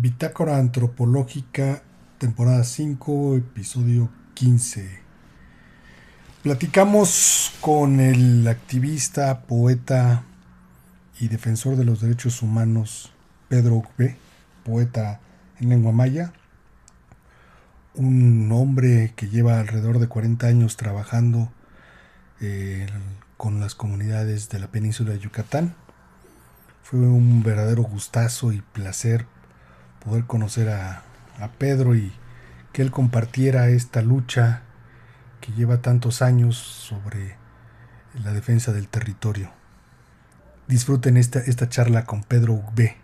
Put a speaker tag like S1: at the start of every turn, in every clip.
S1: Bitácora Antropológica, temporada 5, episodio 15. Platicamos con el activista, poeta y defensor de los derechos humanos Pedro Ugbe, poeta en lengua maya, un hombre que lleva alrededor de 40 años trabajando eh, con las comunidades de la península de Yucatán. Fue un verdadero gustazo y placer poder conocer a Pedro y que él compartiera esta lucha que lleva tantos años sobre la defensa del territorio. Disfruten esta charla con Pedro B.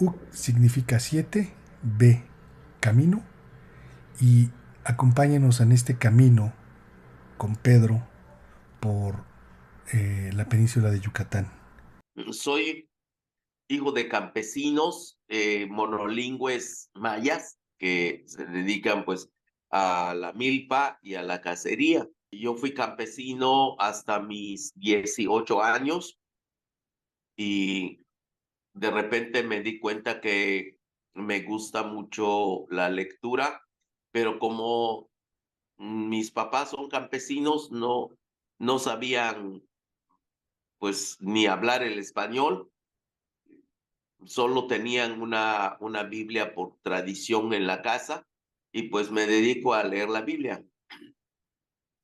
S1: U significa 7, B, camino, y acompáñenos en este camino con Pedro por la península de Yucatán.
S2: Soy hijo de campesinos monolingües mayas que se dedican pues a la milpa y a la cacería. Yo fui campesino hasta mis 18 años y de repente me di cuenta que me gusta mucho la lectura, pero como mis papás son campesinos, no sabían pues ni hablar el español. Solo tenían una Biblia por tradición en la casa y pues me dedico a leer la Biblia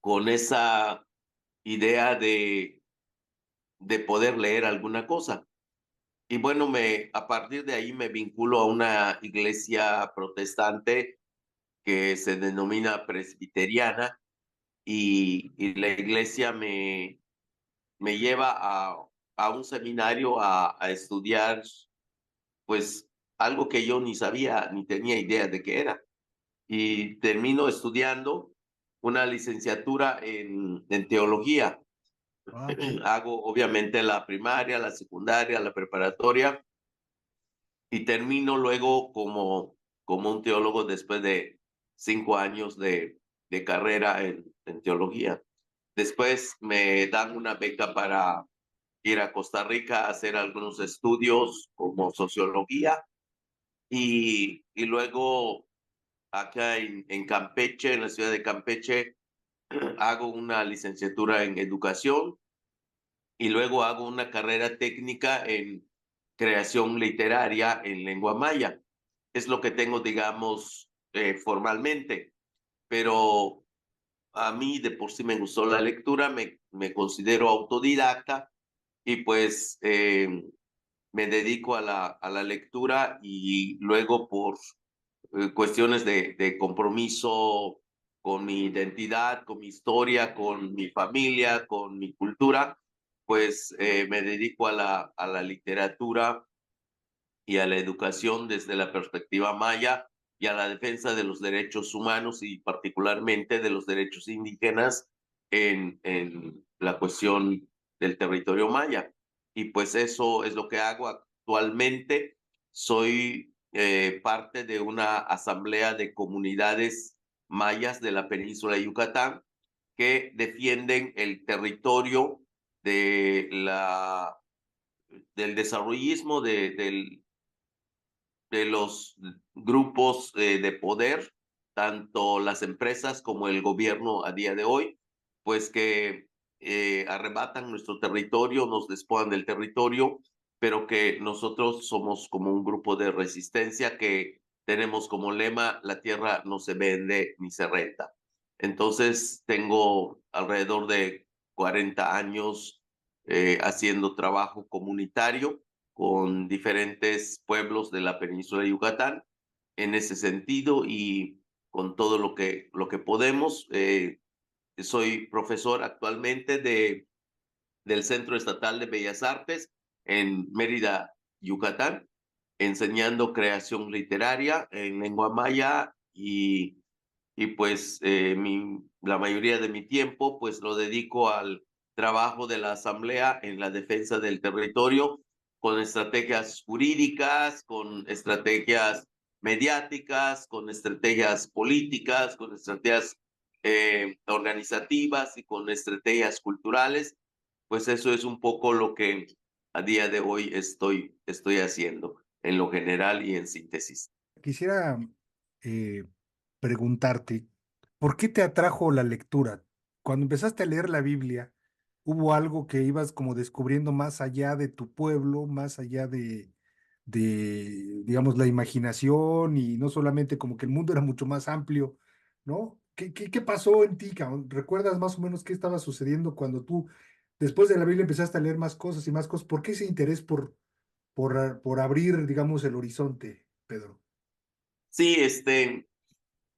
S2: con esa idea de poder leer alguna cosa. Y bueno, a partir de ahí me vinculo a una iglesia protestante que se denomina presbiteriana y la iglesia me lleva a un seminario a estudiar pues algo que yo ni sabía ni tenía idea de qué era. Y termino estudiando una licenciatura en teología.
S1: Wow.
S2: Hago obviamente la primaria, la secundaria, la preparatoria y termino luego como un teólogo después de 5 años de carrera en teología. Después me dan una beca para ir a Costa Rica a hacer algunos estudios como sociología y luego acá en Campeche, en la ciudad de Campeche, hago una licenciatura en educación y luego hago una carrera técnica en creación literaria en lengua maya. Es lo que tengo, digamos, formalmente, pero a mí de por sí me gustó la lectura, me considero autodidacta y pues me dedico a la lectura y luego por cuestiones de compromiso con mi identidad, con mi historia, con mi familia, con mi cultura, pues me dedico a la literatura y a la educación desde la perspectiva maya y a la defensa de los derechos humanos y particularmente de los derechos indígenas en la cuestión del territorio maya. Y pues eso es lo que hago actualmente. Soy parte de una asamblea de comunidades mayas de la península de Yucatán que defienden el territorio de del desarrollismo de los grupos de poder, tanto las empresas como el gobierno a día de hoy, pues que arrebatan nuestro territorio, nos despojan del territorio, pero que nosotros somos como un grupo de resistencia que tenemos como lema, la tierra no se vende ni se renta. Entonces, tengo alrededor de 40 años haciendo trabajo comunitario con diferentes pueblos de la península de Yucatán en ese sentido y con todo lo que podemos. Soy profesor actualmente del Centro Estatal de Bellas Artes en Mérida, Yucatán, enseñando creación literaria en lengua maya y pues la mayoría de mi tiempo pues lo dedico al trabajo de la Asamblea en la defensa del territorio con estrategias jurídicas, con estrategias mediáticas, con estrategias políticas, con estrategias organizativas y con estrategias culturales. Pues eso es un poco lo que a día de hoy estoy haciendo. en lo general y en síntesis.
S1: Quisiera eh, preguntarte, ¿por qué te atrajo la lectura? Cuando empezaste a leer la Biblia, ¿hubo algo que ibas como descubriendo más allá de tu pueblo, más allá digamos, la imaginación y no solamente como que el mundo era mucho más amplio, ¿no? ¿Qué pasó en ti, cabrón? ¿Recuerdas más o menos qué estaba sucediendo cuando tú, después de la Biblia, empezaste a leer más cosas y más cosas? ¿Por qué ese interés por abrir, digamos, el horizonte, Pedro?
S2: Sí,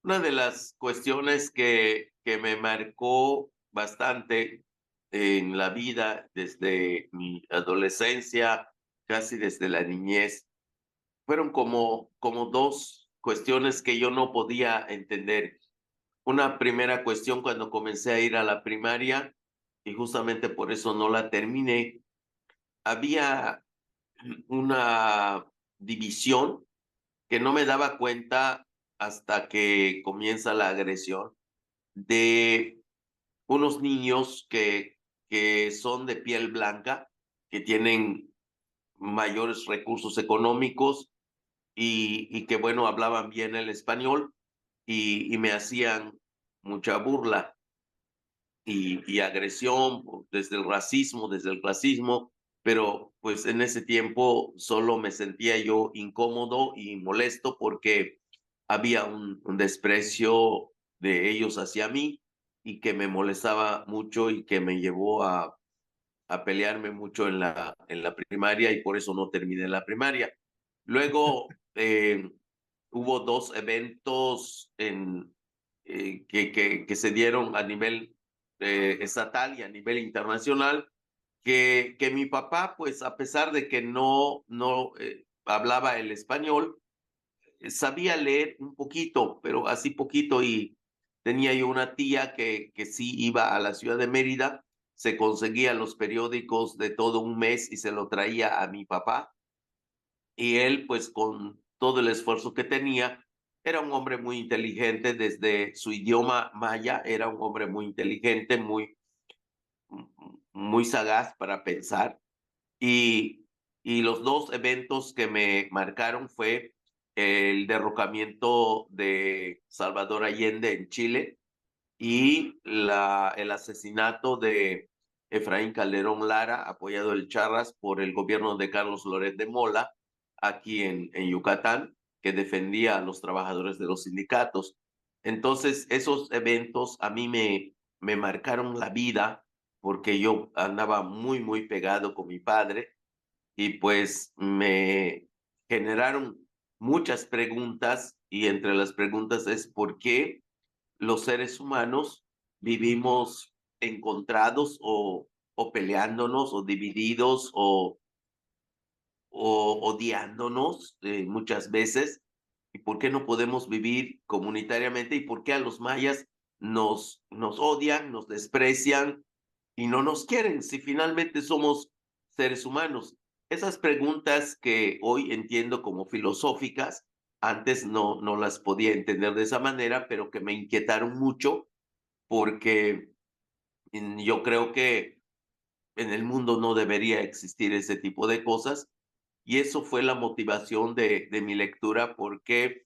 S2: una de las cuestiones que me marcó bastante en la vida desde mi adolescencia, casi desde la niñez, fueron como dos cuestiones que yo no podía entender. Una primera cuestión cuando comencé a ir a la primaria, y justamente por eso no la terminé, había una división que no me daba cuenta hasta que comienza la agresión de unos niños que son de piel blanca, que tienen mayores recursos económicos y que, bueno, hablaban bien el español y me hacían mucha burla y agresión desde el racismo, desde el clasismo, pero pues en ese tiempo solo me sentía yo incómodo y molesto porque había un desprecio de ellos hacia mí y que me molestaba mucho y que me llevó a pelearme mucho en la primaria y por eso no terminé la primaria. Luego hubo dos eventos que se dieron a nivel estatal y a nivel internacional, que mi papá, pues a pesar de que no hablaba el español, sabía leer un poquito, pero así poquito y tenía yo una tía que sí iba a la ciudad de Mérida, se conseguía los periódicos de todo un mes y se lo traía a mi papá y él pues con todo el esfuerzo que tenía, era un hombre muy inteligente desde su idioma maya, era un hombre muy inteligente, muy sagaz para pensar y, y los dos eventos que me marcaron fue el derrocamiento de Salvador Allende en Chile y el asesinato de Efraín Calderón Lara, apoyado el Charras por el gobierno de Carlos Loret de Mola, aquí en Yucatán, que defendía a los trabajadores de los sindicatos. Entonces, esos eventos a mí me marcaron la vida porque yo andaba muy pegado con mi padre y pues me generaron muchas preguntas y entre las preguntas es ¿por qué los seres humanos vivimos encontrados o peleándonos o divididos o odiándonos muchas veces? ¿Y por qué no podemos vivir comunitariamente? ¿Y por qué a los mayas nos odian, nos desprecian y no nos quieren si finalmente somos seres humanos? Esas preguntas que hoy entiendo como filosóficas, antes no las podía entender de esa manera, pero que me inquietaron mucho porque yo creo que en el mundo no debería existir ese tipo de cosas y eso fue la motivación de mi lectura porque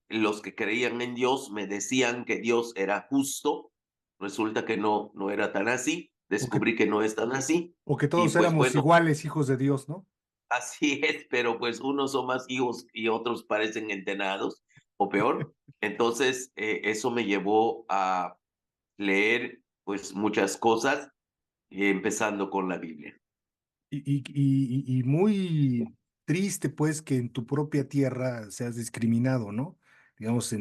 S2: los que creían en Dios me decían que Dios era justo, resulta que no era tan así,
S1: O que,
S2: descubrí que no es tan así
S1: o que
S2: y
S1: todos
S2: pues
S1: éramos
S2: bueno,
S1: iguales, hijos de Dios, ¿no?
S2: así es, pero pues unos son más hijos y otros parecen entenados o peor. Entonces, eso me llevó a leer pues muchas cosas, empezando con la Biblia.
S1: Y muy triste, pues, que en tu propia tierra seas discriminado, ¿no? Digamos,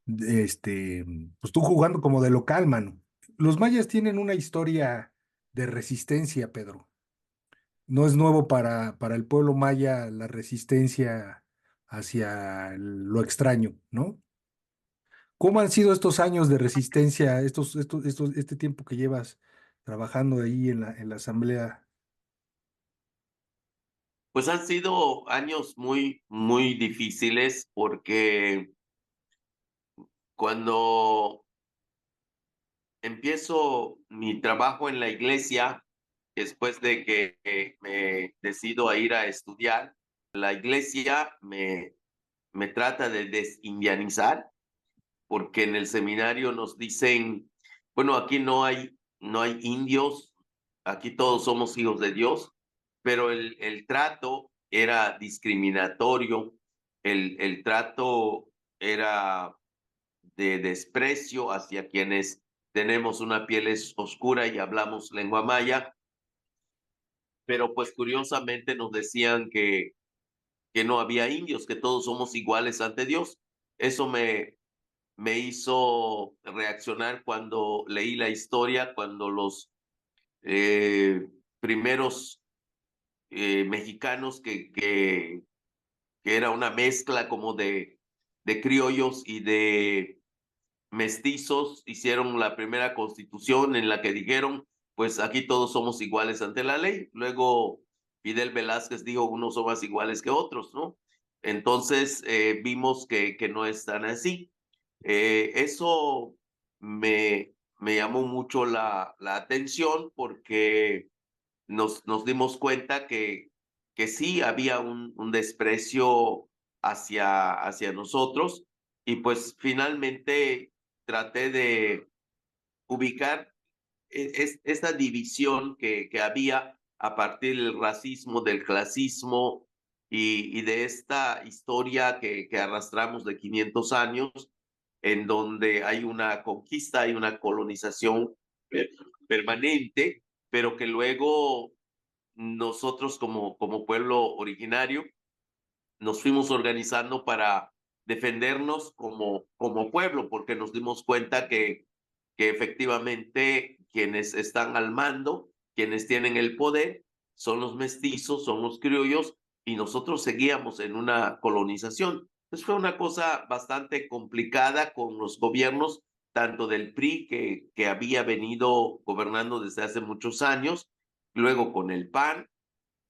S1: pues tú jugando como de local, mano. Los mayas tienen una historia de resistencia, Pedro. No es nuevo para el pueblo maya la resistencia hacia lo extraño, ¿no? ¿Cómo han sido estos años de resistencia, este tiempo que llevas trabajando ahí en la asamblea?
S2: Pues han sido años muy difíciles porque cuando empiezo mi trabajo en la iglesia, después de que me decido a ir a estudiar, la iglesia me trata de desindianizar, porque en el seminario nos dicen, bueno, aquí no hay indios, aquí todos somos hijos de Dios, pero el trato era discriminatorio, el trato era de desprecio hacia quienes tenemos una piel oscura y hablamos lengua maya, pero pues curiosamente nos decían que no había indios, que todos somos iguales ante Dios. Eso me hizo reaccionar cuando leí la historia, cuando los primeros mexicanos que era una mezcla como de criollos y de mestizos, hicieron la primera constitución en la que dijeron, pues aquí todos somos iguales ante la ley. Luego Fidel Velázquez dijo, unos son más iguales que otros, ¿no? Entonces vimos que no es tan así. Eso me llamó mucho la atención porque nos dimos cuenta que sí había un desprecio hacia nosotros y pues finalmente traté de ubicar esta división que había a partir del racismo, del clasismo y de esta historia que arrastramos de 500 años, en donde hay una conquista, hay una colonización permanente, pero que luego nosotros como pueblo originario nos fuimos organizando para defendernos como pueblo, porque nos dimos cuenta que efectivamente quienes están al mando, quienes tienen el poder, son los mestizos, son los criollos, y nosotros seguíamos en una colonización. Entonces fue una cosa bastante complicada con los gobiernos, tanto del PRI, que había venido gobernando desde hace muchos años, luego con el PAN,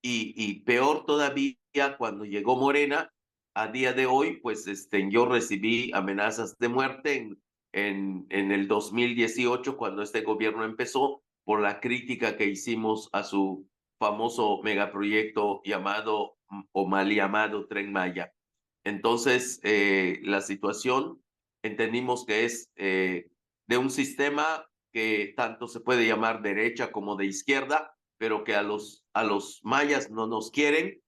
S2: y peor todavía cuando llegó Morena, a día de hoy, pues yo recibí amenazas de muerte en el 2018, cuando este gobierno empezó, por la crítica que hicimos a su famoso megaproyecto llamado o mal llamado Tren Maya. Entonces, la situación entendimos que es de un sistema que tanto se puede llamar derecha como de izquierda, pero que a los mayas no nos quieren,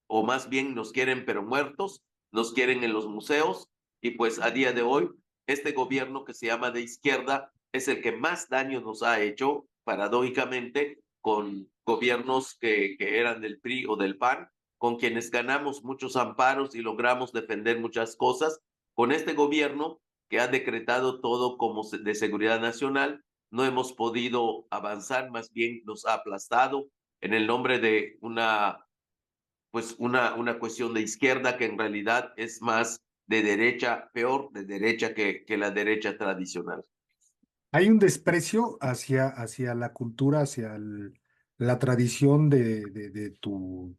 S2: o más bien nos quieren pero muertos, nos quieren en los museos, y pues a día de hoy, este gobierno que se llama de izquierda es el que más daño nos ha hecho, paradójicamente, con gobiernos que eran del PRI o del PAN, con quienes ganamos muchos amparos y logramos defender muchas cosas. Con este gobierno que ha decretado todo como de seguridad nacional, no hemos podido avanzar, más bien nos ha aplastado en el nombre de una cuestión de izquierda que en realidad es más de derecha, peor de derecha que la derecha tradicional.
S1: Hay un desprecio hacia la cultura, hacia la tradición de tu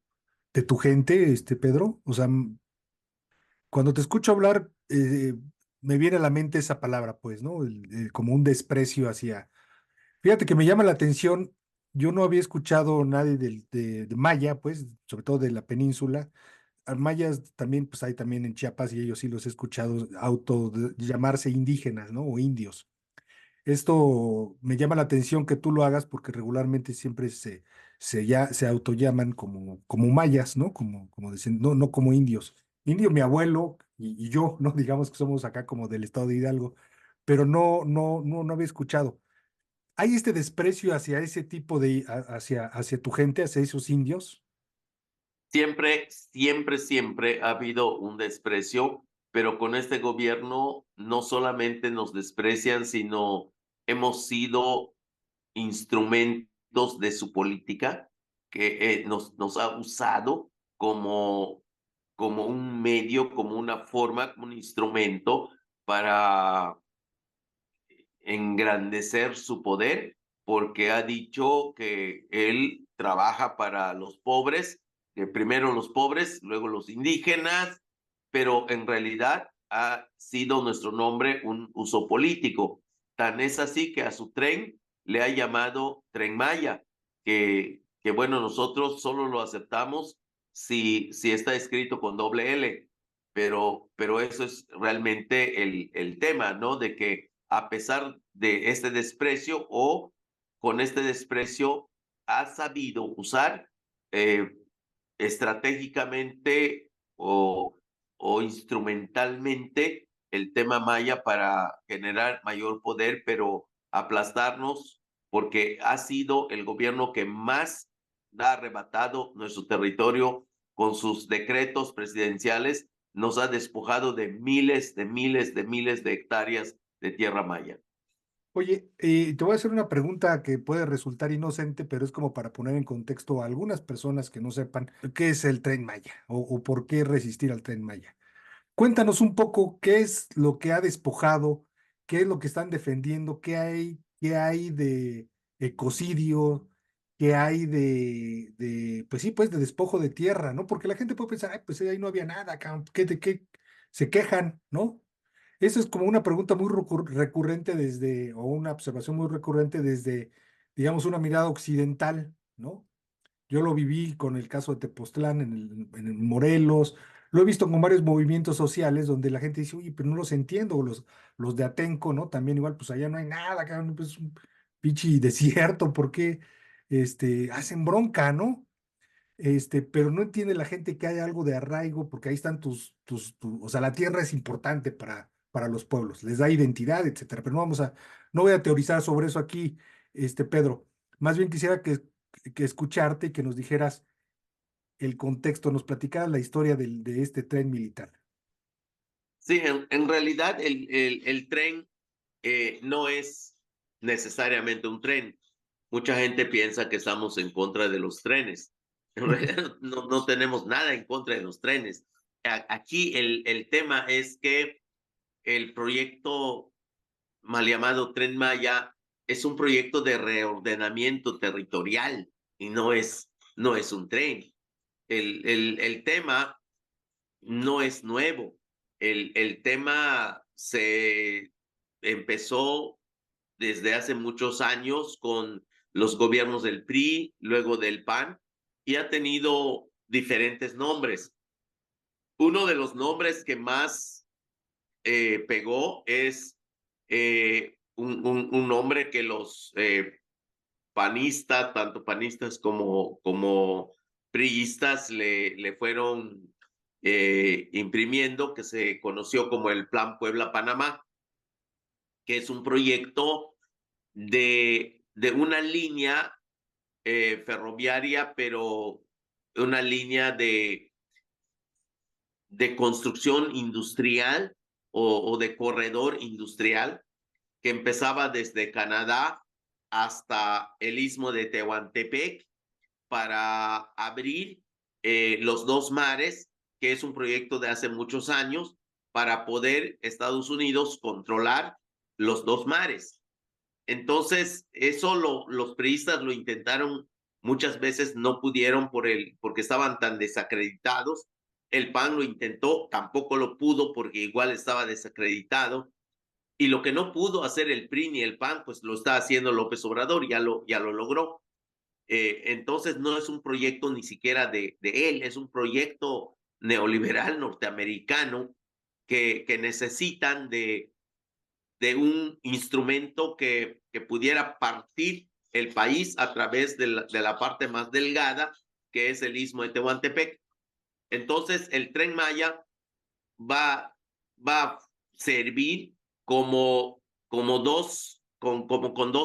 S1: gente, Pedro. O sea, cuando te escucho hablar, me viene a la mente esa palabra, pues, ¿no? Como un desprecio hacia. Fíjate que me llama la atención, yo no había escuchado nadie de Maya, pues, sobre todo de la península. A mayas también, pues hay también en Chiapas y ellos sí los he escuchado llamarse indígenas, ¿no? O indios. Esto me llama la atención que tú lo hagas porque regularmente siempre se autollaman como mayas, ¿no? Como dicen, no, no como indios. Indio, mi abuelo y yo, ¿no? Digamos que somos acá como del estado de Hidalgo, pero no había escuchado. ¿Hay este desprecio hacia ese tipo hacia tu gente, hacia esos indios?
S2: Siempre ha habido un desprecio, pero con este gobierno no solamente nos desprecian, sino hemos sido instrumentos de su política que nos ha usado como un medio, como una forma, como un instrumento para engrandecer su poder, porque ha dicho que él trabaja para los pobres, primero los pobres, luego los indígenas, pero en realidad ha sido nuestro nombre un uso político. Tan es así que a su tren le ha llamado Tren Maya, que bueno, nosotros solo lo aceptamos si está escrito con doble L, pero eso es realmente el tema, ¿no? De que a pesar de este desprecio o con este desprecio ha sabido usar eh, estratégicamente o instrumentalmente el tema maya para generar mayor poder, pero aplastarnos porque ha sido el gobierno que más ha arrebatado nuestro territorio con sus decretos presidenciales, nos ha despojado de miles, de miles, de miles de hectáreas de tierra maya.
S1: Oye, te voy a hacer una pregunta que puede resultar inocente, pero es como para poner en contexto a algunas personas que no sepan qué es el Tren Maya o por qué resistir al Tren Maya. Cuéntanos un poco qué es lo que ha despojado, qué es lo que están defendiendo, qué hay de ecocidio, qué hay pues sí, pues de despojo de tierra, ¿no? Porque la gente puede pensar, ay, pues ahí no había nada, cabrón, ¿qué se quejan, ¿no? Esa es como una pregunta muy recurrente o una observación muy recurrente desde, digamos, una mirada occidental, ¿no? Yo lo viví con el caso de Tepoztlán en el Morelos, lo he visto con varios movimientos sociales donde la gente dice, oye, pero no los entiendo, o los de Atenco, ¿no? También igual, pues allá no hay nada, cabrón, pues es un pinche desierto, ¿por qué hacen bronca, ¿no? Pero no entiende la gente que hay algo de arraigo, porque ahí están o sea, la tierra es importante para los pueblos, les da identidad, etcétera. Pero no voy a teorizar sobre eso aquí, Pedro. Más bien quisiera que escucharte y que nos dijeras el contexto, nos platicaras la historia de este tren militar.
S2: Sí, en realidad el tren no es necesariamente un tren. Mucha gente piensa que estamos en contra de los trenes. En realidad no tenemos nada en contra de los trenes. Aquí el tema es que el proyecto mal llamado Tren Maya es un proyecto de reordenamiento territorial y no es un tren. El tema no es nuevo. El tema se empezó desde hace muchos años con los gobiernos del PRI, luego del PAN, y ha tenido diferentes nombres. Uno de los nombres que más pegó es un nombre que los panistas, tanto panistas como priistas, le fueron imprimiendo, que se conoció como el Plan Puebla-Panamá, que es un proyecto de una línea ferroviaria, pero una línea de construcción industrial o de corredor industrial que empezaba desde Canadá hasta el istmo de Tehuantepec para abrir los dos mares, que es un proyecto de hace muchos años, para poder Estados Unidos controlar los dos mares. Entonces, eso los priistas lo intentaron muchas veces, no pudieron porque estaban tan desacreditados. El PAN lo intentó, tampoco lo pudo porque igual estaba desacreditado. Y lo que no pudo hacer el PRI ni el PAN, pues lo está haciendo López Obrador, ya lo logró. Entonces no es un proyecto ni siquiera de él, es un proyecto neoliberal norteamericano que necesitan de un instrumento que pudiera partir el país a través de la parte más delgada, que es el istmo de Tehuantepec. Entonces el Tren Maya va, va a servir como con dos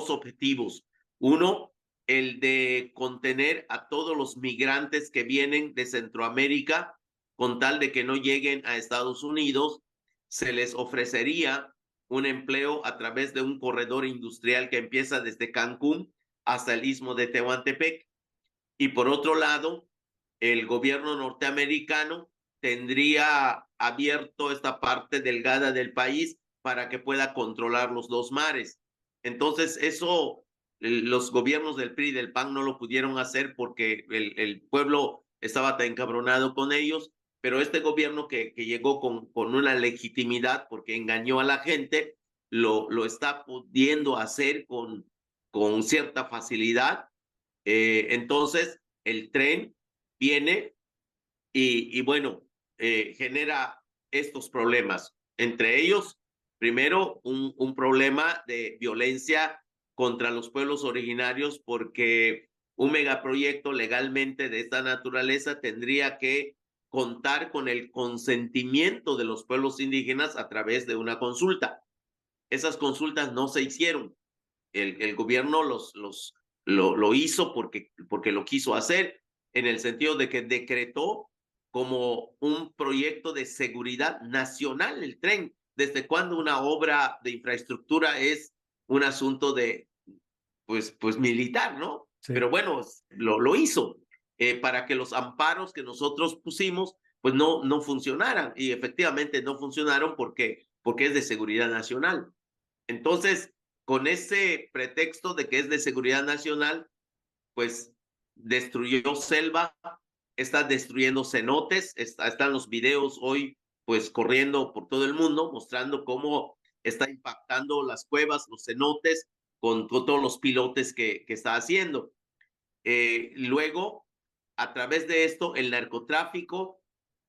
S2: objetivos. Uno, el de contener a todos los migrantes que vienen de Centroamérica con tal de que no lleguen a Estados Unidos, se les ofrecería un empleo a través de un corredor industrial que empieza desde Cancún hasta el istmo de Tehuantepec. Y por otro lado, el gobierno norteamericano tendría abierto esta parte delgada del país para que pueda controlar los dos mares. Entonces, eso los gobiernos del PRI y del PAN no lo pudieron hacer porque el pueblo estaba tan encabronado con ellos, pero este gobierno que llegó con una legitimidad porque engañó a la gente, lo está pudiendo hacer con cierta facilidad. Entonces, el tren viene y bueno, genera estos problemas. Entre ellos, primero, un problema de violencia contra los pueblos originarios, porque un megaproyecto legalmente de esta naturaleza tendría que contar con el consentimiento de los pueblos indígenas a través de una consulta. Esas consultas no se hicieron. El gobierno lo hizo porque lo quiso hacer, en el sentido de que decretó como un proyecto de seguridad nacional el tren. ¿Desde cuándo una obra de infraestructura es un asunto de, pues militar, ¿no?
S1: Sí.
S2: Pero bueno, lo hizo para que los amparos que nosotros pusimos, pues no funcionaran. Y efectivamente no funcionaron porque es de seguridad nacional. Entonces, con ese pretexto de que es de seguridad nacional, pues destruyó selva, está destruyendo cenotes, están los videos hoy pues corriendo por todo el mundo mostrando cómo está impactando las cuevas, los cenotes, con todos los pilotes que está haciendo. Luego, a través de esto, el narcotráfico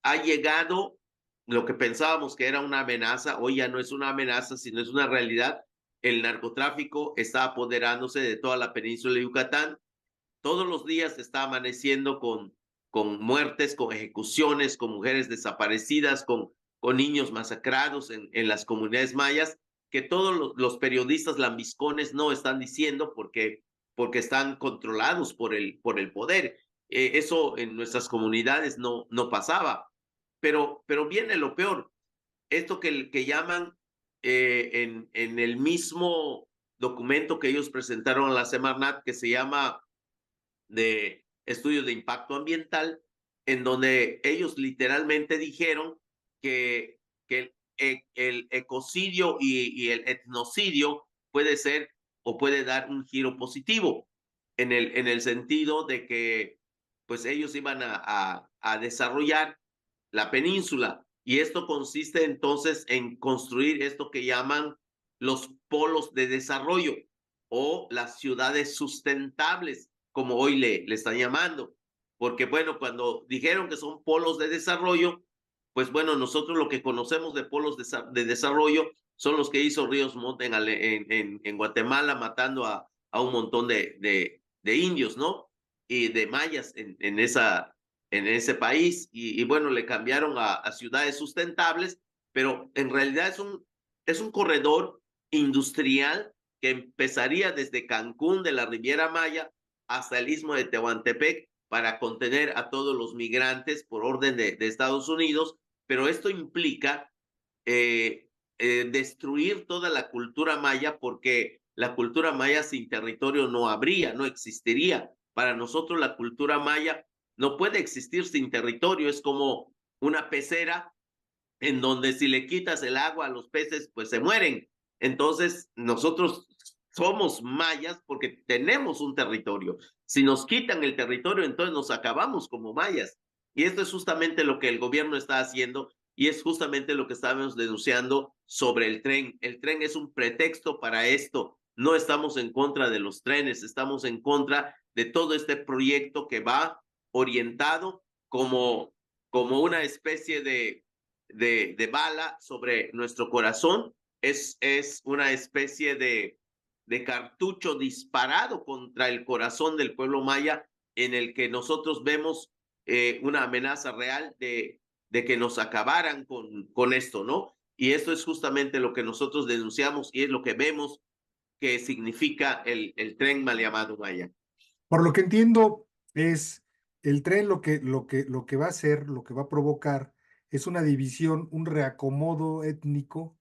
S2: ha llegado, lo que pensábamos que era una amenaza, hoy ya no es una amenaza, sino es una realidad. El narcotráfico está apoderándose de toda la península de Yucatán. Todos los días está amaneciendo con muertes, con ejecuciones, con mujeres desaparecidas, con niños masacrados en las comunidades mayas, que todos los periodistas lambiscones no están diciendo porque están controlados por el poder. Eso en nuestras comunidades no pasaba. Pero viene lo peor, esto que llaman en el mismo documento que ellos presentaron a la Semarnat, que se llama de estudios de impacto ambiental, en donde ellos literalmente dijeron que el ecocidio y el etnocidio puede ser o puede dar un giro positivo en el sentido de que pues ellos iban a desarrollar la península y esto consiste entonces en construir esto que llaman los polos de desarrollo o las ciudades sustentables, como hoy le están llamando. Porque bueno, cuando dijeron que son polos de desarrollo, pues bueno, nosotros lo que conocemos de polos de desarrollo son los que hizo Ríos Montt en Guatemala, matando a un montón de indios, ¿no? Y de mayas en ese país. Y bueno, le cambiaron a ciudades sustentables, pero en realidad es un corredor industrial que empezaría desde Cancún de la Riviera Maya hasta el istmo de Tehuantepec para contener a todos los migrantes por orden de Estados Unidos, pero esto implica destruir toda la cultura maya porque la cultura maya sin territorio no habría, no existiría. Para nosotros la cultura maya no puede existir sin territorio, es como una pecera en donde si le quitas el agua a los peces, pues se mueren. Entonces, nosotros somos mayas porque tenemos un territorio. Si nos quitan el territorio, entonces nos acabamos como mayas. Y esto es justamente lo que el gobierno está haciendo y es justamente lo que estábamos denunciando sobre el tren. El tren es un pretexto para esto. No estamos en contra de los trenes, estamos en contra de todo este proyecto que va orientado como una especie de bala sobre nuestro corazón, es una especie de cartucho disparado contra el corazón del pueblo maya en el que nosotros vemos una amenaza real de que nos acabaran con esto, ¿no? Y esto es justamente lo que nosotros denunciamos y es lo que vemos que significa el tren mal llamado Maya.
S1: Por lo que entiendo, es el tren lo que va a hacer, lo que va a provocar, es una división, un reacomodo étnico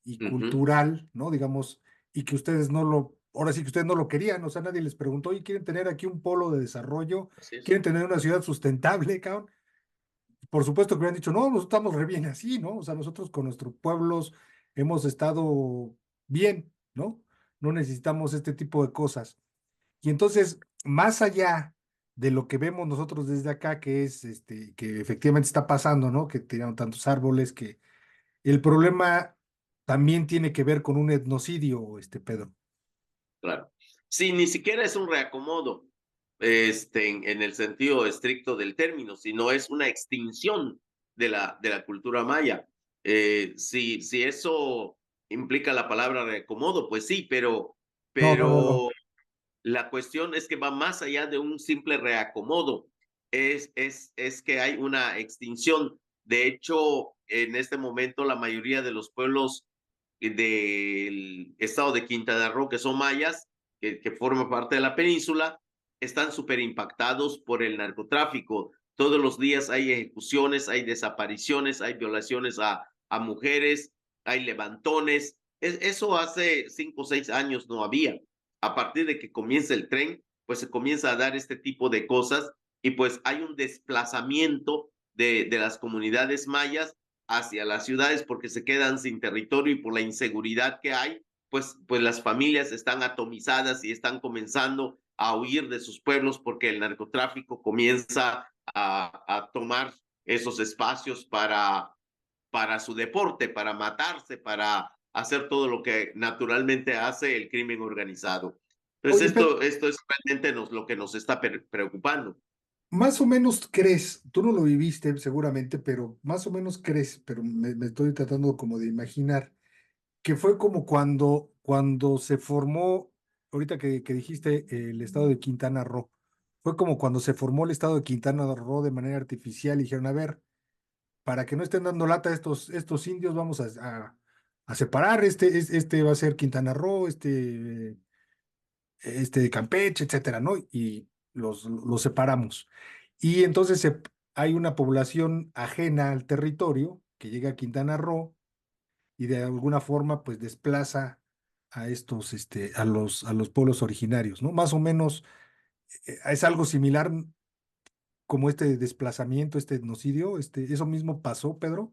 S1: y
S2: Uh -huh.
S1: cultural, ¿no? Digamos, y que ustedes no lo, ahora sí que ustedes no lo querían, o sea, nadie les preguntó, oye, ¿quieren tener aquí un polo de desarrollo?
S2: Así es.
S1: ¿Quieren tener una ciudad sustentable, cabrón? Por supuesto que hubieran dicho, no, nosotros estamos re bien así, ¿no? O sea, nosotros con nuestros pueblos hemos estado bien, ¿no? No necesitamos este tipo de cosas. Y entonces, más allá de lo que vemos nosotros desde acá, que es que efectivamente está pasando, ¿no? Que tiraron tantos árboles, que el problema también tiene que ver con un etnocidio, Pedro.
S2: Claro. Sí, ni siquiera es un reacomodo. en el sentido estricto del término, sino es una extinción de la cultura maya. Si eso implica la palabra reacomodo, pues sí,
S1: No, no, no, no.
S2: pero la cuestión es que va más allá de un simple reacomodo, es que hay una extinción. De hecho, en este momento la mayoría de los pueblos del estado de Quintana Roo, que son mayas, que forman parte de la península, están súper impactados por el narcotráfico. Todos los días hay ejecuciones, hay desapariciones, hay violaciones a mujeres, hay levantones. Eso hace 5 o 6 años no había. A partir de que comienza el tren, pues se comienza a dar este tipo de cosas y pues hay un desplazamiento de las comunidades mayas hacia las ciudades porque se quedan sin territorio y por la inseguridad que hay, pues las familias están atomizadas y están comenzando a huir de sus pueblos porque el narcotráfico comienza a tomar esos espacios para su deporte, para matarse, para hacer todo lo que naturalmente hace el crimen organizado.
S1: Oye,
S2: Entonces esto es realmente lo que nos está preocupando.
S1: más o menos crees, tú no lo viviste seguramente, pero más o menos crees, pero me estoy tratando como de imaginar, que fue como cuando se formó, ahorita que dijiste el estado de Quintana Roo, fue como cuando se formó el estado de Quintana Roo de manera artificial y dijeron, a ver, para que no estén dando lata estos indios, vamos a separar, este va a ser Quintana Roo, este de Campeche, etcétera, ¿no? Y los separamos. Y entonces hay una población ajena al territorio que llega a Quintana Roo y de alguna forma pues desplaza a a los pueblos originarios, ¿no? Más o menos es algo similar como este desplazamiento, este etnocidio, eso mismo pasó, Pedro.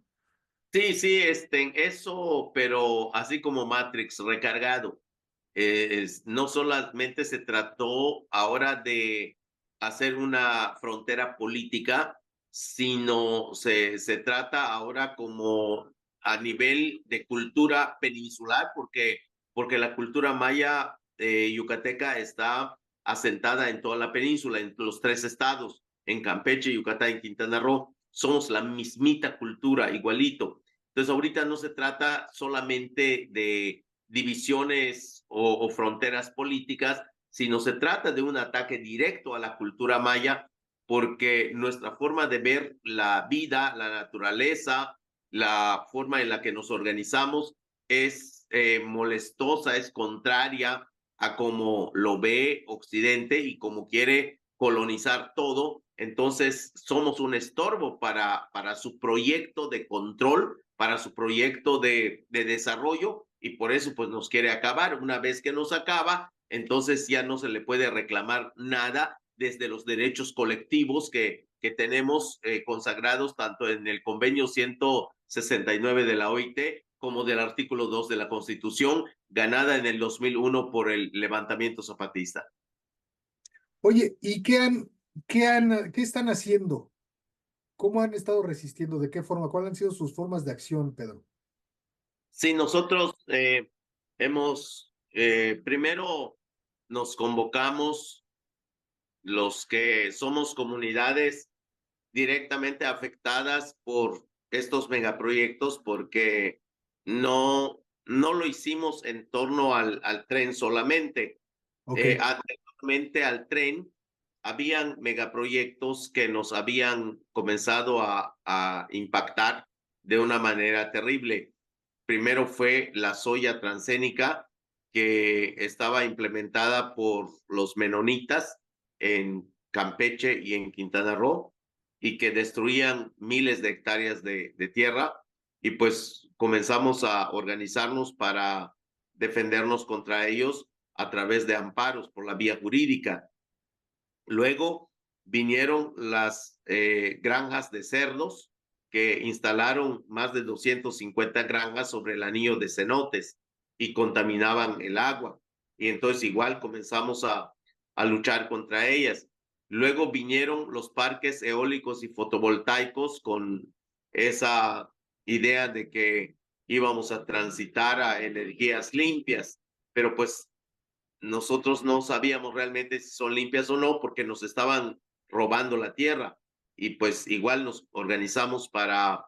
S2: Sí, sí, eso, pero así como Matrix recargado. No solamente se trató ahora de hacer una frontera política, sino se trata ahora como a nivel de cultura peninsular, porque la cultura maya yucateca está asentada en toda la península, en los 3 estados, en Campeche, Yucatán y Quintana Roo. Somos la mismita cultura, igualito. Entonces, ahorita no se trata solamente de divisiones o fronteras políticas, sino se trata de un ataque directo a la cultura maya, porque nuestra forma de ver la vida, la naturaleza, la forma en la que nos organizamos es molestosa, es contraria a cómo lo ve Occidente y cómo quiere colonizar todo. Entonces, somos un estorbo para su proyecto de control, para su proyecto de desarrollo y por eso pues nos quiere acabar. Una vez que nos acaba, entonces ya no se le puede reclamar nada desde los derechos colectivos que tenemos consagrados tanto en el convenio 169 de la OIT como del artículo 2 de la Constitución, ganada en el 2001 por el levantamiento zapatista.
S1: Oye, ¿y qué están haciendo? ¿Cómo han estado resistiendo? ¿De qué forma? ¿Cuáles han sido sus formas de acción, Pedro?
S2: Sí, nosotros primero nos convocamos los que somos comunidades directamente afectadas por estos megaproyectos porque no lo hicimos en torno al tren solamente.
S1: Ok,
S2: Anteriormente al tren, habían megaproyectos que nos habían comenzado a impactar de una manera terrible. Primero fue la soya transgénica que estaba implementada por los menonitas en Campeche y en Quintana Roo y que destruían miles de hectáreas de tierra y pues comenzamos a organizarnos para defendernos contra ellos a través de amparos por la vía jurídica. Luego vinieron las granjas de cerdos que instalaron más de 250 granjas sobre el anillo de cenotes y contaminaban el agua. Y entonces igual comenzamos a luchar contra ellas. Luego vinieron los parques eólicos y fotovoltaicos con esa idea de que íbamos a transitar a energías limpias, pero pues nosotros no sabíamos realmente si son limpias o no porque nos estaban robando la tierra y pues igual nos organizamos para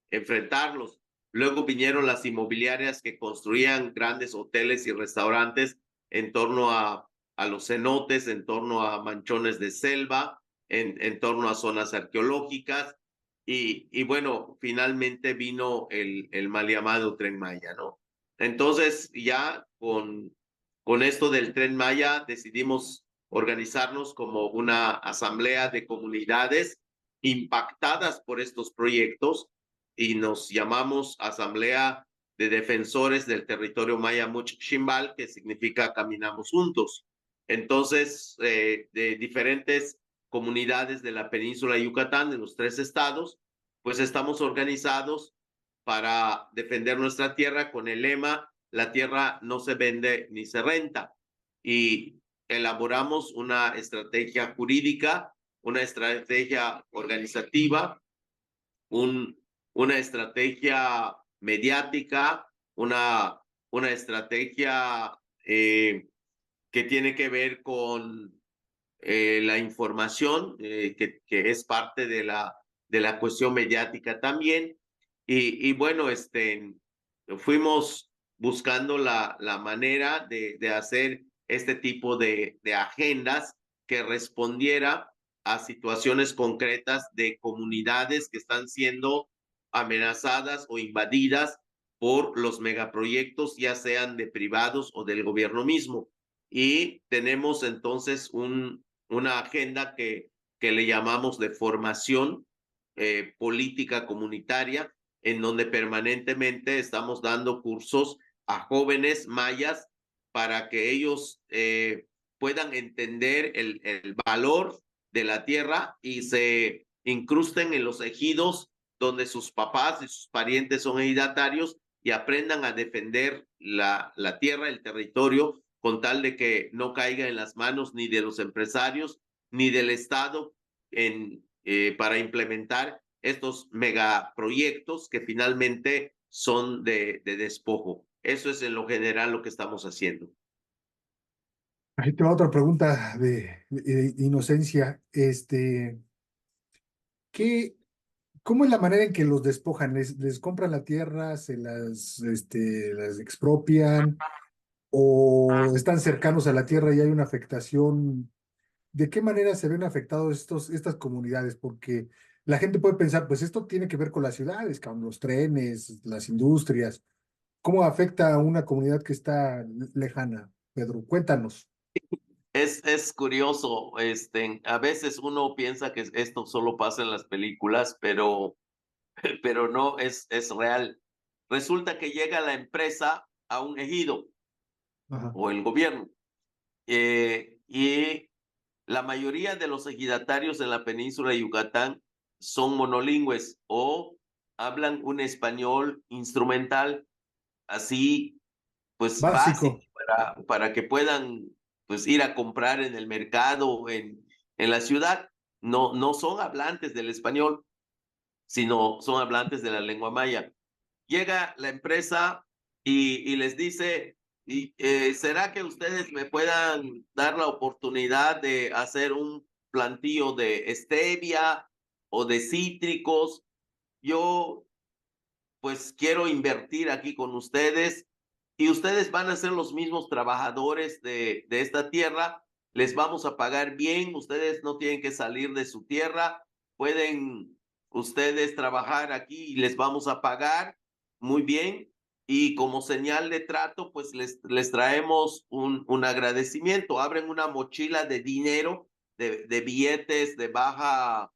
S2: enfrentarlos. Luego vinieron las inmobiliarias que construían grandes hoteles y restaurantes en torno a los cenotes, en torno a manchones de selva, en torno a zonas arqueológicas. Y bueno, finalmente vino el mal llamado Tren Maya, ¿no? Entonces, ya con esto del Tren Maya decidimos organizarnos como una asamblea de comunidades impactadas por estos proyectos y nos llamamos Asamblea de Defensores del Territorio Maya Much Chimbal, que significa Caminamos Juntos. Entonces, de diferentes comunidades de la península de Yucatán, de los 3 estados, pues estamos organizados para defender nuestra tierra con el lema la tierra no se vende ni se renta. Y elaboramos una estrategia jurídica, una estrategia organizativa, un, una estrategia mediática, una estrategia que tiene que ver con la información, que es parte de la cuestión mediática también. Y bueno, fuimos buscando la manera de hacer este tipo de agendas que respondiera a situaciones concretas de comunidades que están siendo amenazadas o invadidas por los megaproyectos, ya sean de privados o del gobierno mismo. Y tenemos entonces una agenda que le llamamos de formación política comunitaria, en donde permanentemente estamos dando cursos a jóvenes mayas para que ellos puedan entender el valor de la tierra y se incrusten en los ejidos donde sus papás y sus parientes son ejidatarios y aprendan a defender la tierra, el territorio, con tal de que no caiga en las manos ni de los empresarios ni del Estado para implementar estos megaproyectos que finalmente son de despojo. Eso es en lo general lo que estamos haciendo.
S1: Ahí te va otra pregunta de inocencia. ¿Qué, ¿cómo es la manera en que los despojan? ¿Les compran la tierra, las expropian o están cercanos a la tierra y hay una afectación? ¿De qué manera se ven afectados estas comunidades? Porque la gente puede pensar, pues esto tiene que ver con las ciudades, con los trenes, las industrias. ¿Cómo afecta a una comunidad que está lejana? Pedro, cuéntanos.
S2: Es curioso, a veces uno piensa que esto solo pasa en las películas, pero no es real. Resulta que llega la empresa a un ejido
S1: Ajá.
S2: o el gobierno y la mayoría de los ejidatarios en la península de Yucatán son monolingües o hablan un español instrumental, así pues básico,
S1: Básico.
S2: para que puedan pues ir a comprar en el mercado, en la ciudad. No, no son hablantes del español, sino son hablantes de la lengua maya. Llega la empresa y les dice, ¿será que ustedes me puedan dar la oportunidad de hacer un plantío de stevia o de cítricos? Yo pues quiero invertir aquí con ustedes y ustedes van a ser los mismos trabajadores de esta tierra, les vamos a pagar bien, ustedes no tienen que salir de su tierra, pueden ustedes trabajar aquí y les vamos a pagar muy bien y como señal de trato, pues les traemos un agradecimiento, abren una mochila de dinero, de billetes de baja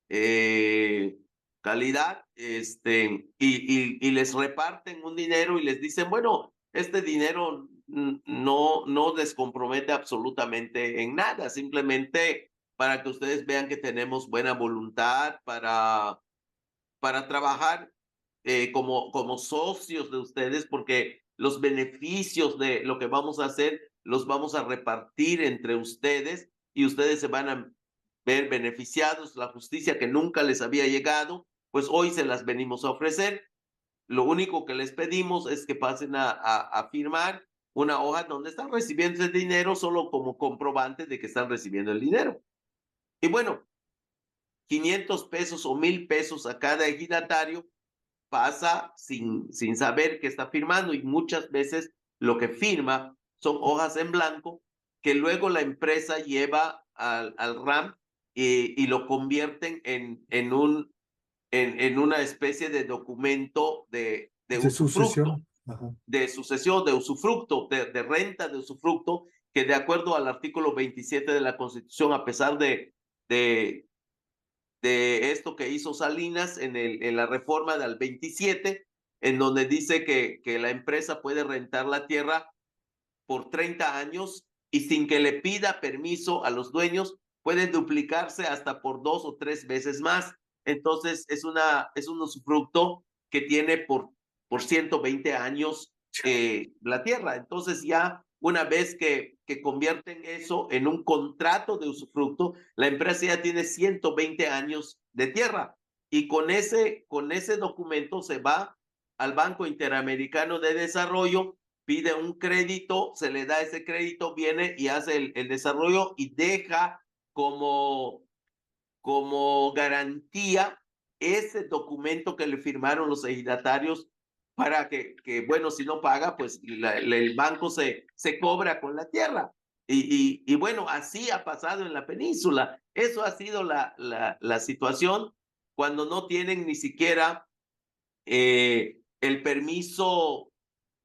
S2: eh, calidad, y les reparten un dinero y les dicen, bueno, este dinero no les compromete absolutamente en nada, simplemente para que ustedes vean que tenemos buena voluntad para trabajar como socios de ustedes, porque los beneficios de lo que vamos a hacer los vamos a repartir entre ustedes y ustedes se van a ver beneficiados. La justicia que nunca les había llegado, pues hoy se las venimos a ofrecer. Lo único que les pedimos es que pasen a firmar una hoja donde están recibiendo ese dinero solo como comprobante de que están recibiendo el dinero. Y bueno, 500 pesos o 1,000 pesos a cada ejidatario pasa sin saber que está firmando, y muchas veces lo que firma son hojas en blanco que luego la empresa lleva al RAM y lo convierten en una especie de documento de
S1: De
S2: usufructo,
S1: sucesión. Ajá.
S2: de sucesión, de usufructo, de renta de usufructo, que de acuerdo al artículo 27 de la Constitución, a pesar de, de esto que hizo Salinas en la reforma del 27, en donde dice que la empresa puede rentar la tierra por 30 años y sin que le pida permiso a los dueños, puede duplicarse hasta por 2 o 3 veces más. Entonces es un usufructo que tiene por 120 años la tierra. Entonces ya una vez que convierten eso en un contrato de usufructo, la empresa ya tiene 120 años de tierra. Y con ese documento se va al Banco Interamericano de Desarrollo, pide un crédito, se le da ese crédito, viene y hace el desarrollo y deja como garantía ese documento que le firmaron los ejidatarios para bueno, si no paga, pues el banco se cobra con la tierra. Y bueno, así ha pasado en la península. Eso ha sido la situación cuando no tienen ni siquiera el permiso,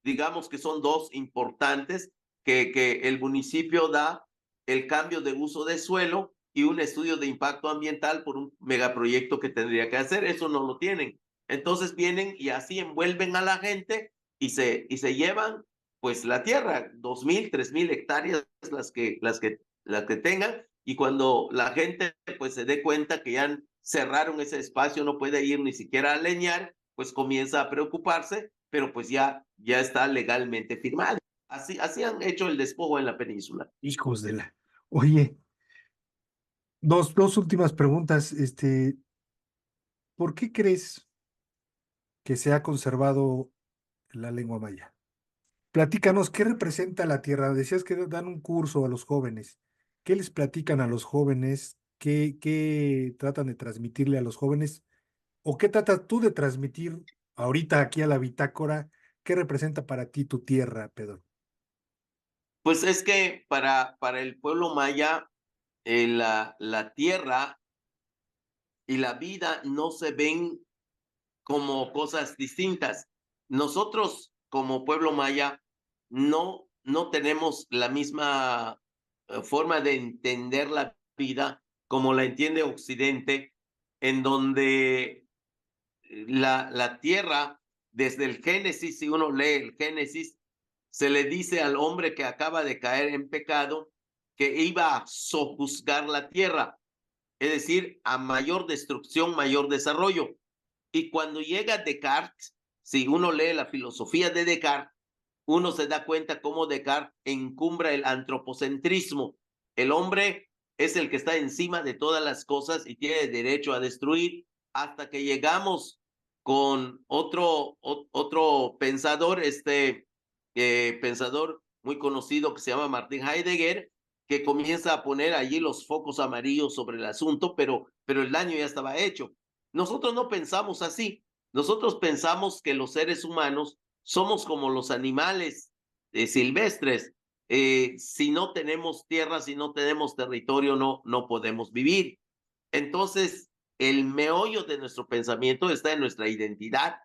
S2: digamos que son dos importantes, que el municipio da el cambio de uso de suelo y un estudio de impacto ambiental por un megaproyecto que tendría que hacer. Eso no lo tienen. Entonces vienen y así envuelven a la gente y se llevan pues la tierra, 2,000, 3,000 hectáreas, las que tengan, y cuando la gente pues se dé cuenta que ya cerraron ese espacio, no puede ir ni siquiera a leñar, pues comienza a preocuparse, pero pues ya está legalmente firmado. Así han hecho el despojo en la península.
S1: Hijos de la. Oye, dos últimas preguntas. ¿Por qué crees que se ha conservado la lengua maya? Platícanos, ¿qué representa la tierra? Decías que dan un curso a los jóvenes. ¿Qué les platican a los jóvenes? ¿Qué tratan de transmitirle a los jóvenes? ¿O qué tratas tú de transmitir ahorita aquí a la bitácora? ¿Qué representa para ti tu tierra, Pedro?
S2: Pues es que para el pueblo maya, la tierra y la vida no se ven como cosas distintas. Nosotros como pueblo maya no tenemos la misma forma de entender la vida como la entiende Occidente, en donde la tierra, desde el Génesis, si uno lee el Génesis, se le dice al hombre que acaba de caer en pecado que iba a sojuzgar la tierra, es decir, a mayor destrucción, mayor desarrollo. Y cuando llega Descartes, si uno lee la filosofía de Descartes, uno se da cuenta cómo Descartes encumbra el antropocentrismo. El hombre es el que está encima de todas las cosas y tiene derecho a destruir, hasta que llegamos con otro pensador, pensador muy conocido que se llama Martin Heidegger, que comienza a poner allí los focos amarillos sobre el asunto, pero el daño ya estaba hecho. Nosotros no pensamos así. Nosotros pensamos que los seres humanos somos como los animales silvestres. Si no tenemos tierra, si no tenemos territorio, no podemos vivir. Entonces, el meollo de nuestro pensamiento está en nuestra identidad,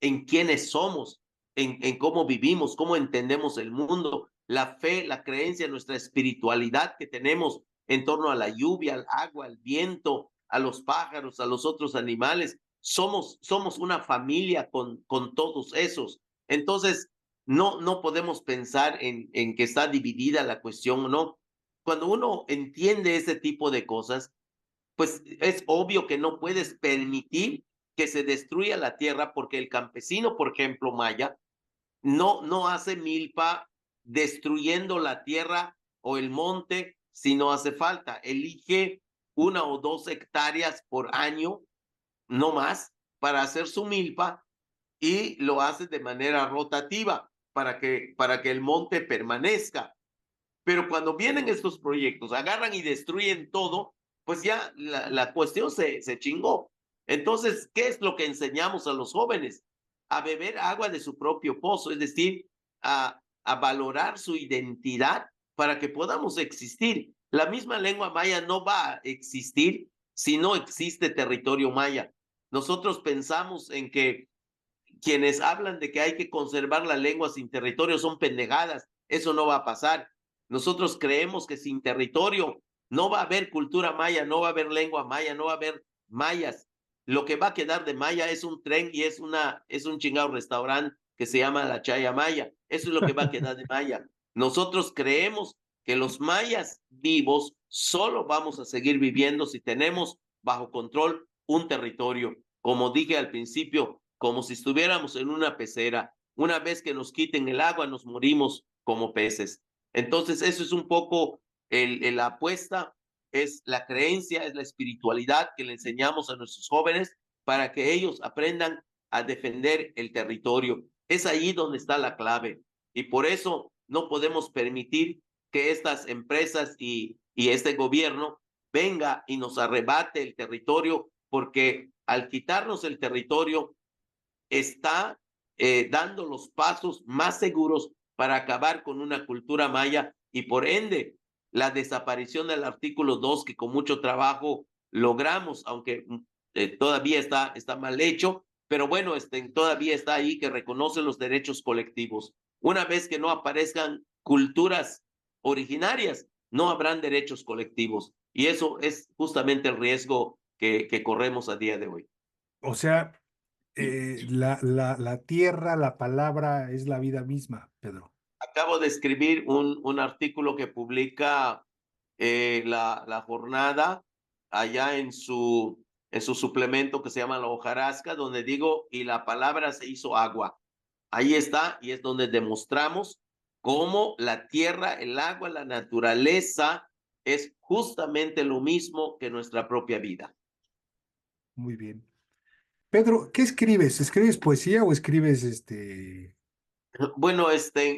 S2: en quiénes somos, en cómo vivimos, cómo entendemos el mundo, la fe, la creencia, nuestra espiritualidad que tenemos en torno a la lluvia, al agua, al viento, a los pájaros, a los otros animales. Somos una familia con todos esos. Entonces, no podemos pensar en que está dividida la cuestión o no. Cuando uno entiende ese tipo de cosas, pues es obvio que no puedes permitir que se destruya la tierra, porque el campesino, por ejemplo, maya, no hace milpa destruyendo la tierra o el monte si no hace falta. Elige 1 o 2 hectáreas por año, no más, para hacer su milpa, y lo hace de manera rotativa. para que el monte permanezca. Pero cuando vienen estos proyectos, agarran y destruyen todo, pues ya la cuestión se chingó. Entonces, ¿qué es lo que enseñamos a los jóvenes? A beber agua de su propio pozo, es decir, a valorar su identidad para que podamos existir. La misma lengua maya no va a existir si no existe territorio maya. Nosotros pensamos en que quienes hablan de que hay que conservar la lengua sin territorio son pendejadas. Eso no va a pasar. Nosotros creemos que sin territorio no va a haber cultura maya, no va a haber lengua maya, no va a haber mayas. Lo que va a quedar de maya es un tren y es un chingado restaurante que se llama la Chaya Maya. Eso es lo que va a quedar de maya. Nosotros creemos que los mayas vivos solo vamos a seguir viviendo si tenemos bajo control un territorio. Como dije al principio, como si estuviéramos en una pecera. Una vez que nos quiten el agua, nos morimos como peces. Entonces, eso es un poco la apuesta, es la creencia, es la espiritualidad que le enseñamos a nuestros jóvenes para que ellos aprendan a defender el territorio. Es ahí donde está la clave. Y por eso no podemos permitir que estas empresas y este gobierno venga y nos arrebate el territorio, porque al quitarnos el territorio, está dando los pasos más seguros para acabar con una cultura maya y por ende la desaparición del artículo 2 que con mucho trabajo logramos, aunque todavía está mal hecho, pero bueno, todavía está ahí que reconoce los derechos colectivos. Una vez que no aparezcan culturas originarias, no habrán derechos colectivos y eso es justamente el riesgo que corremos a día de hoy.
S1: O sea, la tierra, la palabra es la vida misma, Pedro.
S2: Acabo de escribir un artículo que publica la jornada allá en su suplemento que se llama La Hojarasca, donde digo, y la palabra se hizo agua. Ahí está, y es donde demostramos cómo la tierra, el agua, la naturaleza es justamente lo mismo que nuestra propia vida.
S1: Muy bien. Pedro, ¿qué escribes? ¿Escribes poesía o escribes
S2: Bueno,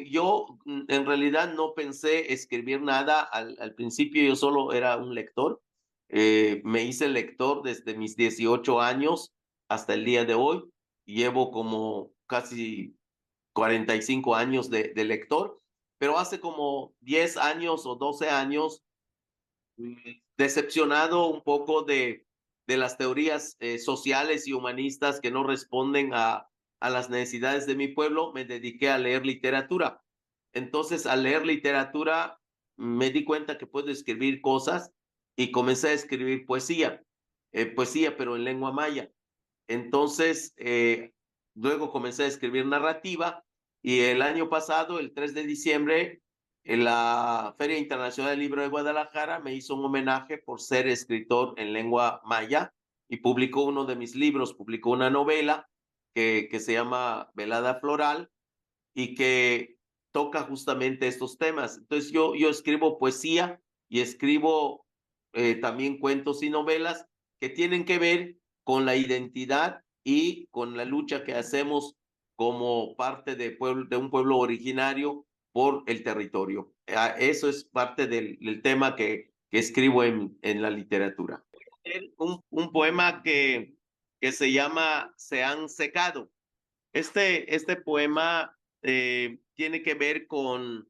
S2: yo en realidad no pensé escribir nada. Al principio yo solo era un lector. Me hice lector desde mis 18 años hasta el día de hoy. Llevo como casi 45 años de lector, pero hace como 10 años o 12 años, decepcionado un poco de las teorías sociales y humanistas que no responden a las necesidades de mi pueblo, me dediqué a leer literatura. Entonces, al leer literatura, me di cuenta que puedo escribir cosas y comencé a escribir poesía, pero en lengua maya. Entonces, luego comencé a escribir narrativa y el año pasado, el 3 de diciembre, en la Feria Internacional del Libro de Guadalajara me hizo un homenaje por ser escritor en lengua maya y publicó uno de mis libros, publicó una novela que se llama Velada Floral y que toca justamente estos temas. Entonces yo escribo poesía y escribo también cuentos y novelas que tienen que ver con la identidad y con la lucha que hacemos como parte de un pueblo originario por el territorio. Eso es parte del tema que escribo en la literatura. Un poema que se llama Se han secado. Este poema tiene que ver con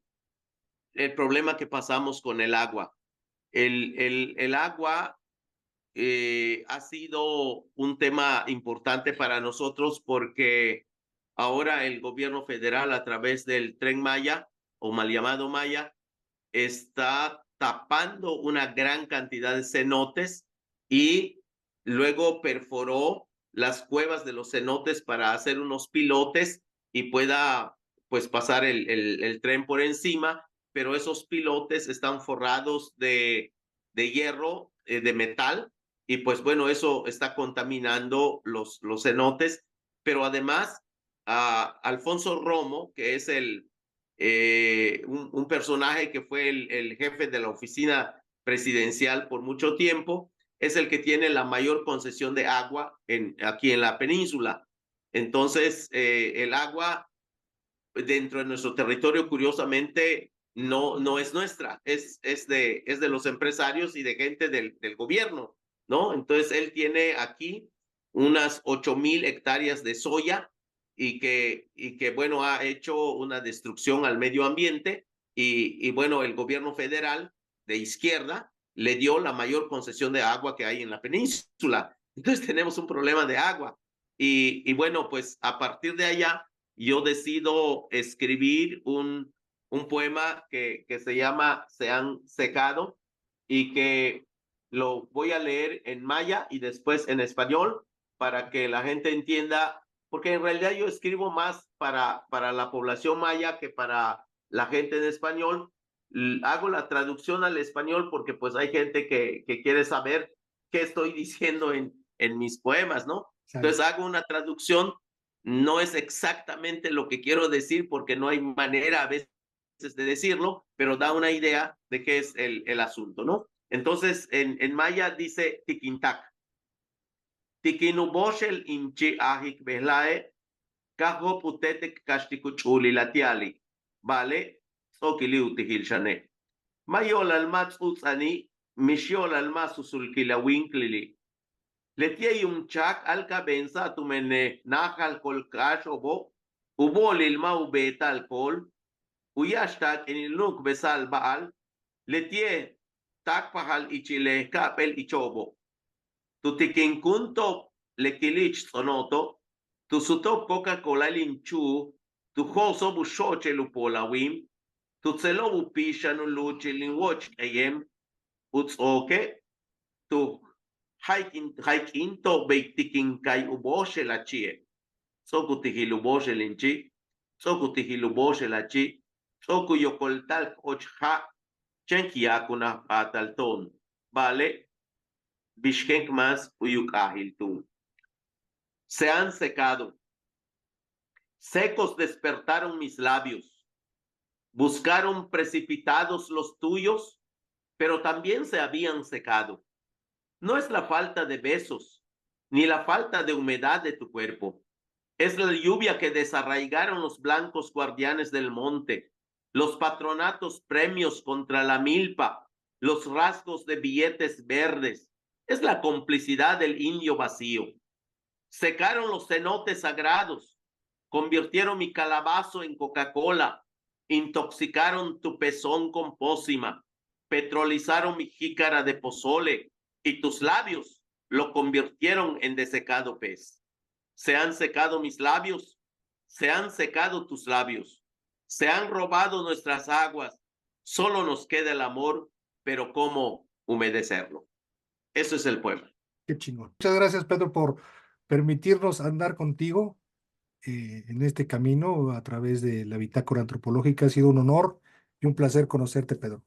S2: el problema que pasamos con el agua. El agua ha sido un tema importante para nosotros porque ahora el gobierno federal a través del Tren Maya o mal llamado Maya está tapando una gran cantidad de cenotes y luego perforó las cuevas de los cenotes para hacer unos pilotes y pueda pues pasar el tren por encima, pero esos pilotes están forrados de hierro, de metal, y pues bueno, eso está contaminando los cenotes, pero además Alfonso Romo, que es un personaje que fue el jefe de la oficina presidencial por mucho tiempo, es el que tiene la mayor concesión de agua aquí en la península. Entonces, el agua dentro de nuestro territorio, curiosamente, no es nuestra, es de los empresarios y de gente del gobierno, ¿no? Entonces, él tiene aquí unas 8,000 hectáreas de soya bueno, ha hecho una destrucción al medio ambiente bueno, el gobierno federal de izquierda le dio la mayor concesión de agua que hay en la península. Entonces tenemos un problema de agua. Bueno, pues a partir de allá yo decido escribir un poema que se llama Se han secado y que lo voy a leer en maya y después en español para que la gente entienda, porque en realidad yo escribo más para la población maya que para la gente en español. Hago la traducción al español porque pues hay gente que quiere saber qué estoy diciendo en mis poemas, ¿no? Entonces hago una traducción, no es exactamente lo que quiero decir porque no hay manera a veces de decirlo, pero da una idea de qué es el asunto, ¿no? Entonces en maya dice tikintak, tikinuboshel imchi ahik behlae, kaho putetek kastikuchuli latiali, vale, okiliu tihil shane. Mayol almatz utzani, mishiol almasusul kilawinklili. Letia chak alka benza tumene nahal kol kash obo, ubol ilma ubeta alcohol, uyashtak en ilnuk besal baal, letie tak pahal ichile kapel ichobo. Tutikin kunto lekilich sonoto, tu suto Coca-Cola linchu, tu hoso bushoche lupolawim, tu tselo bupisha no luchi linwoch ayem, utsoke, tu haikin to beitikin kai uboshe la chie. Soku tihiluboshe linchi, soku tihiluboshe la chi, soku yokoltal ochha, chenkiakuna atalton. Vale, bishkenk más uyuk ahiltun. Se han secado. Secos despertaron mis labios. Buscaron precipitados los tuyos, pero también se habían secado. No es la falta de besos, ni la falta de humedad de tu cuerpo. Es la lluvia que desarraigaron los blancos guardianes del monte, los patronatos premios contra la milpa, los rasgos de billetes verdes. Es la complicidad del indio vacío. Secaron los cenotes sagrados, convirtieron mi calabazo en Coca-Cola, intoxicaron tu pezón con pócima, petrolizaron mi jícara de pozole y tus labios lo convirtieron en desecado pez. Se han secado mis labios, se han secado tus labios, se han robado nuestras aguas, solo nos queda el amor, pero ¿cómo humedecerlo? Eso es el poema.
S1: Qué chingón. Muchas gracias, Pedro, por permitirnos andar contigo en este camino a través de la bitácora antropológica. Ha sido un honor y un placer conocerte, Pedro.